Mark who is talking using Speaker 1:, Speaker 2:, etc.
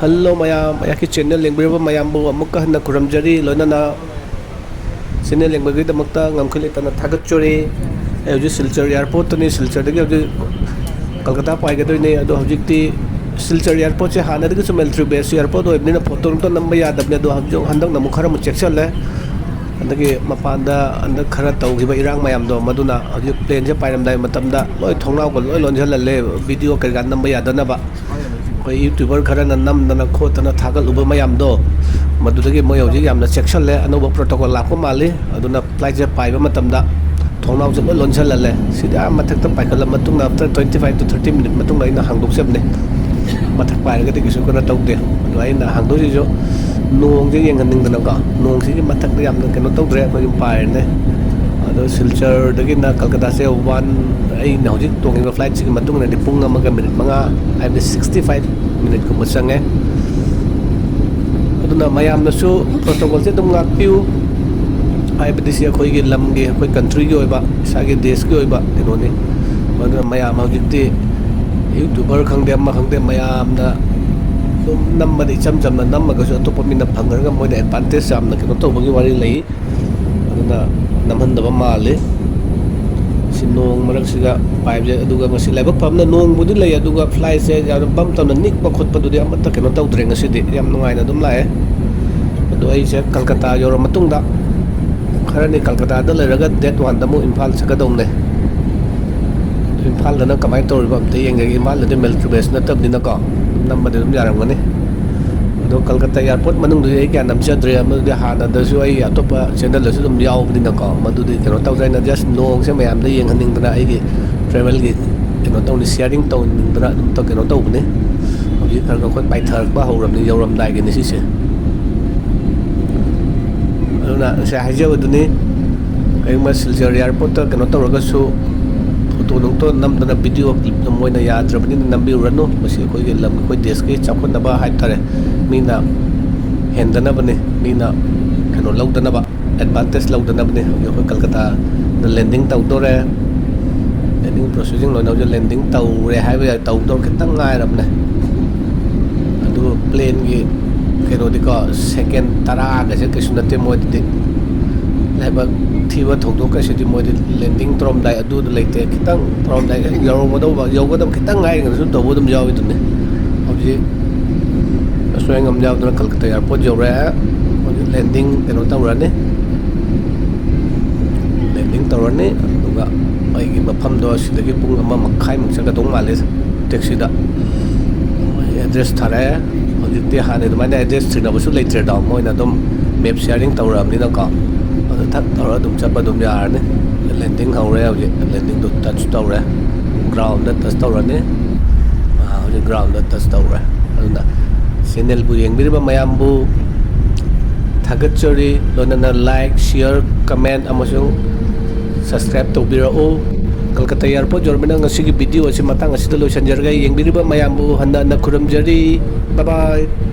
Speaker 1: Hello mayam, ayaki channel lengbriba mayambu amukka hanna kuramjari loinana channel lengbagi damakta ngamkhili tana thagatchori ayuji Silcher airport tani Silcher dagi ayuji Kolkata paigadoine ado hojikti Silcher airport che hana dagi su military base airport do ibnina photo to namba yadabne do hajong handak namu khara mu check challe andagi mapanda andak khara tawgiba irang mayam do maduna hojik plane je pairamdai matamda loi thongnau ko loi lonjalalle video kergan namba yadana ba koi youtuber khara na namdana khotana thagal uba mayam do madudagi moy hojik yamna section le anoba protocol lakpa mali aduna flight je paiba matamda thongnau je loi lonjalalle sida mathak ta paikala matungna after 25 to 30 minute matungna ina hangdok sebne mathak pairaga de kisu kana tawde adu aina hangdo ji jo nong je yenghaning dana ka nong si mathak ta yamna keno tawdre ko yum pairne ado Silcher dagi na Kolkata se one ai na hojik tongiba flight si matungna ni pung amaga minute manga I 65 minute ko masange aduna mayam na su protocol se dum ngakpiu ai bdisi khoi gi lam gi khoi country gi oiba sa gi desh gi oiba keno ni aduna mayam hojik ti youtuber khangde ma khangde mayam na dum number di cham cham na number ga su atopa mina phangar ga moi da advantage sam na keno to bagi wari lei aduna namhandaba male sinong marak siga pipe je aduga ngasi lebak pamna nong budi lei aduga fly se ja bam tamna nik ba khot padu dia amatta keno taw dreng ngasi de yam nungai na dum lae adu ai se Kolkata yoro matungda khara ni Kolkata da leraga det wan da mu Imphal saka dom ne Imphal da na kamai tor bam te yeng ge Imphal da military base na tab ni na ka nam ba de dum yaram ngani ado Kolkata airport manung du ai kya nam cha dre am de hana da su ai atopa channel la su dum yaw ni na ka madu de keno taw jaina just nong se mayam da yeng haning da ai ge travel ge keno taw ni sharing taw ni da dum taw keno taw ne hoji khar ko bai thar ba horam ni yoram dai ge ni si se aduna se hajo du ni kai ma Silcher airport ta keno taw ga su photo nong to nam da video clip na moina ya drabni nambi urano masi khoi ge lam khoi desh ke chakhon na ba hai tare mina hendana bane mina kano laudana ba advantage laudana bane yo Kolkata the landing taw do re landing processing lo na jo landing taw re hai ba taw do kitang ngai ram ne adu plane gi keno di ko second tara ga se kisuna te mo di leba thiba thongdo ka se di mo di landing trom dai adu leite kitang trom dai yo mo do ba yo ga dam kitang ngai ga su to bo dum yaw itu ne hoji soeng am jaw na Kolkata airport jo re landing keno tawrane landing tawrane duga ai gi mafam do sidagi pung ama makhai mungsa ga dong male taxi da address thare hoji te hane do mane address thina busu later da moi na dom map sharing tawram ni na ka thak tawra dum chapa dum yar ne landing haure hoji landing do touch tawre ground da touch tawrane hoji ground da touch tawre aduna channel bu yengbiriba mayam bu thagatchori lonana like share comment amasung subscribe tawbirao Kolkata airport jormina ngasi gi video asi matang asi lo sanjarga yengbiriba mayam bu handa na kuramjari bye bye.